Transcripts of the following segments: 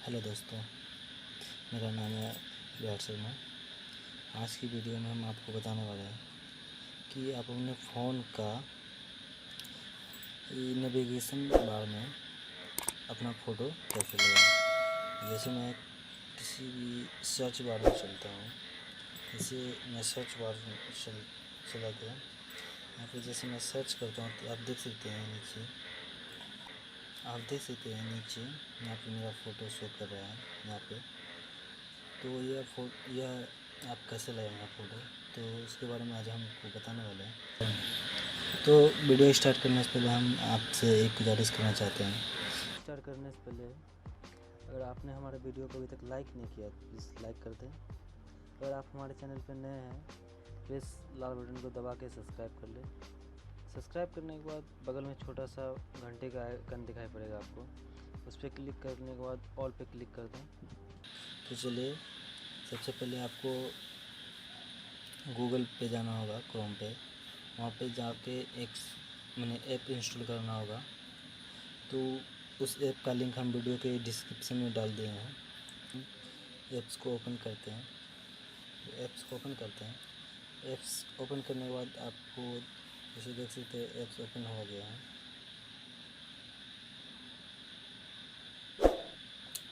Hello दोस्तों, मेरा नाम है विराट शर्मा। आज की वीडियो में हम आपको बताने वाले हैं कि आप अपने फ़ोन का नेविगेशन बार में अपना फ़ोटो कैसे लगाएं। जैसे मैं किसी भी सर्च बार में चलता हूँ, जैसे मैं सर्च बार में चला गया यहाँ पे। जैसे मैं सर्च करता हूँ तो आप देख सकते हैं नीचे यहाँ पे मेरा फ़ोटो शो कर रहा है यहाँ पे। तो यह आप कैसे लगाएंगे फ़ोटो, तो उसके बारे में आज हम आपको बताने वाले हैं। तो वीडियो स्टार्ट करने से पहले हम आपसे एक गुजारिश करना चाहते हैं। स्टार्ट करने से पहले अगर आपने हमारे वीडियो को अभी तक लाइक नहीं किया तो प्लीज़ लाइक कर दें। अगर आप हमारे चैनल पर नए हैं प्लीज़ लाल बटन को दबा के सब्सक्राइब कर लें। सब्सक्राइब करने के बाद बगल में छोटा सा घंटे का आइकन दिखाई पड़ेगा आपको, उस पर क्लिक करने के बाद ऑल पे क्लिक कर दें। तो चलिए, सबसे पहले आपको गूगल पे जाना होगा, क्रोम पे। वहाँ पे जाके ऐप इंस्टॉल करना होगा। तो उस ऐप का लिंक हम वीडियो के डिस्क्रिप्शन में डाल दिए हैं। ऐप्स को ओपन करते हैं। ऐप्स ओपन करने के बाद आपको जैसे देख सकते हैं ऐप्स ओपन हो गया है।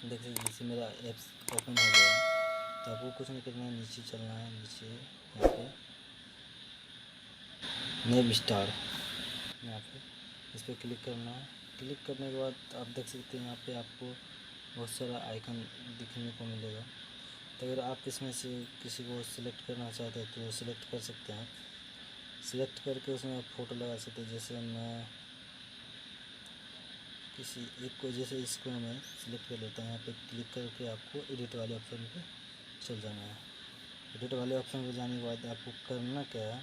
देख सकते जैसे मेरा ऐप्स ओपन हो गया है। तो आपको कुछ नहीं करना है, नीचे चलना है। नीचे यहाँ पे नेव स्टार, यहाँ पे इस पर क्लिक करना है। क्लिक करने के बाद आप देख सकते हैं यहाँ पे आपको बहुत सारा आइकन दिखने को मिलेगा। तो अगर आप इसमें से किसी को सिलेक्ट करना चाहते हैं तो सिलेक्ट कर सकते हैं। सिलेक्ट करके उसमें आप फ़ोटो लगा सकते हैं। जैसे मैं किसी एक को, जैसे इसको मैं सिलेक्ट कर लेता हूँ। यहाँ पे क्लिक करके आपको एडिट वाले ऑप्शन पे चल जाना है। एडिट वाले ऑप्शन पे जाने के बाद आपको करना क्या है,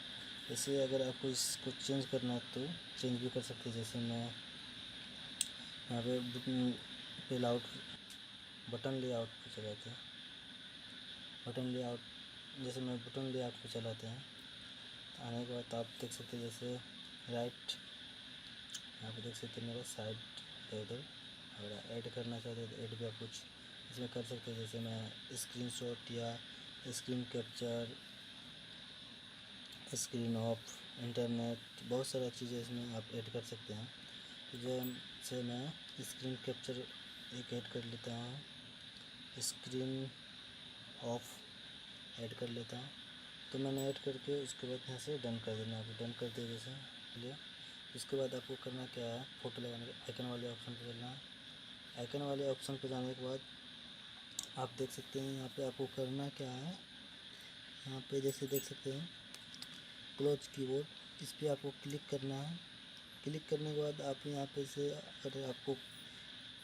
जैसे अगर आपको इसको चेंज करना है तो चेंज भी कर सकते हैं। जैसे मैं यहाँ पे बटन लेआउट पे चलाते हैं। जैसे मैं बटन लेआउट पे चलाते हैं तो आने के बाद आप देख सकते हैं जैसे राइट, यहाँ पे देख सकते हैं मेरा साइड है उधर। अगर ऐड करना चाहते हैं तो ऐड भी आप कुछ इसमें कर सकते हैं। जैसे मैं स्क्रीनशॉट या screen capture, screen of, internet, बहुत सारा चीज़ें इसमें आप ऐड कर सकते हैं। तो जैसे मैं स्क्रीन कैप्चर एक ऐड कर लेता हूँ, स्क्रीन ऑफ ऐड कर लेता हूँ। तो मैंने ऐड करके उसके बाद यहाँ से डन कर देना। आपको डन कर दिया जैसे लिया। उसके बाद आपको करना क्या है, फ़ोटो लगाने के आइकन वाले ऑप्शन पर चलना है। आइकन वाले ऑप्शन पर जाने के बाद आप देख सकते हैं यहाँ पे आपको करना क्या है। यहाँ पे जैसे देख सकते हैं क्लोज कीबोर्ड, इस पर आपको क्लिक करना है। क्लिक करने के बाद आप यहाँ पे से अगर आपको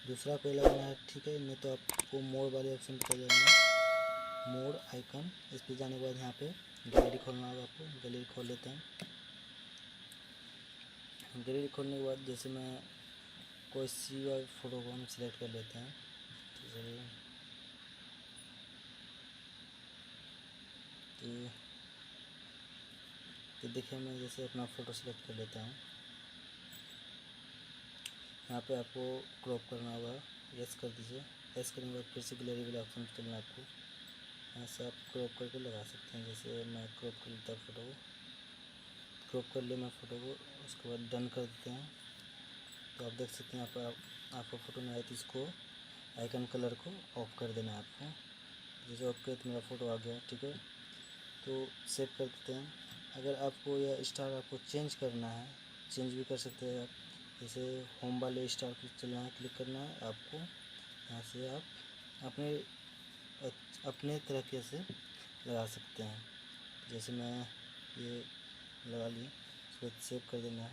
दूसरा कोई लगाना है ठीक है, नहीं तो आपको मोड वाले ऑप्शन पर जाना है। मोड आइकन, इस पर जाने के बाद यहाँ पे गैलरी खोलना होगा आपको। गैलरी खोल लेते हैं। गैलरी खोलने के बाद जैसे मैं कोई सी फ़ोटो को हम सिलेक्ट कर लेते हैं। तो चलिए, तो देखिए मैं जैसे अपना फ़ोटो सिलेक्ट कर लेता हूँ। यहाँ पे आपको क्रॉप करना होगा, यस कर दीजिए। यस करने के बाद फिर से गैलरी वाले ऑप्शन पर चलना है आपको। यहाँ से आप क्रॉप करके लगा सकते हैं। जैसे मैं क्रॉप कर लेता हूँ फ़ोटो को, क्रॉप कर लिया मैं फ़ोटो को। उसके बाद डन कर देते हैं। तो आप देख सकते हैं यहाँ पर आपको फ़ोटो नहीं आया तो इसको आइकन कलर को ऑफ कर देना है आपको। जैसे ऑफ किया तो मेरा फ़ोटो आ गया, ठीक है। तो सेव कर देते हैं। अगर आपको यह स्टार आपको चेंज करना है, चेंज भी कर सकते हैं आप। जैसे होम वाले स्टार पर चलना है, क्लिक करना है आपको। यहाँ से आप अपने तरीके से लगा सकते हैं। जैसे मैं ये लगा लिए, उसको सेव कर देना है।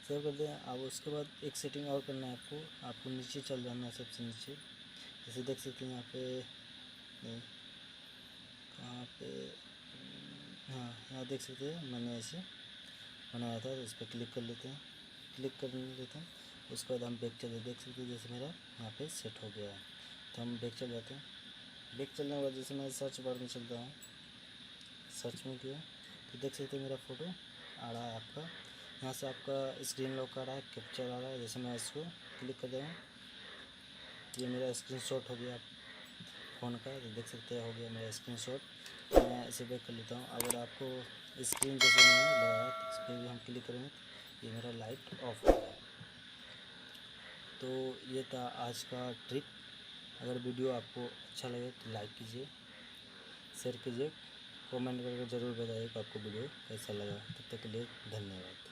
सेव कर दें। अब उसके बाद एक सेटिंग और करना है आपको नीचे चल जाना है, सबसे नीचे। जैसे देख सकते हैं यहाँ पे कहाँ पे, हाँ यहाँ देख सकते हैं मैंने ऐसे बनाया था। तो इस पर क्लिक कर लेते हैं। क्लिक कर लेते हैं। उसके बाद हम बैक चले, देख सकते हैं जैसे मेरा यहाँ पे सेट हो गया है। तो हम बैक चल जाते हैं। बैक चलने के बाद जैसे मैं सर्च बार में चलता हूँ, सर्च में किया तो देख सकते हैं मेरा फ़ोटो आ रहा है आपका। यहाँ से आपका स्क्रीन लॉक आ रहा है, कैप्चर आ रहा है। जैसे मैं इसको क्लिक कर रहा हूँ, ये मेरा स्क्रीनशॉट हो गया फ़ोन का, तो देख सकते हैं हो गया मेरा स्क्रीनशॉट। मैं इसे बैक कर लेता हूँ। अगर आपको स्क्रीन जैसे मैंने लगाया तो इस पर भी हम क्लिक करेंगे तो ये मेरा लाइट ऑफ हो गया। तो ये था आज का ट्रिक। अगर वीडियो आपको अच्छा लगे तो लाइक कीजिए, शेयर कीजिए, कमेंट करके ज़रूर बताइए कि आपको वीडियो कैसा लगा। तब तक के लिए धन्यवाद।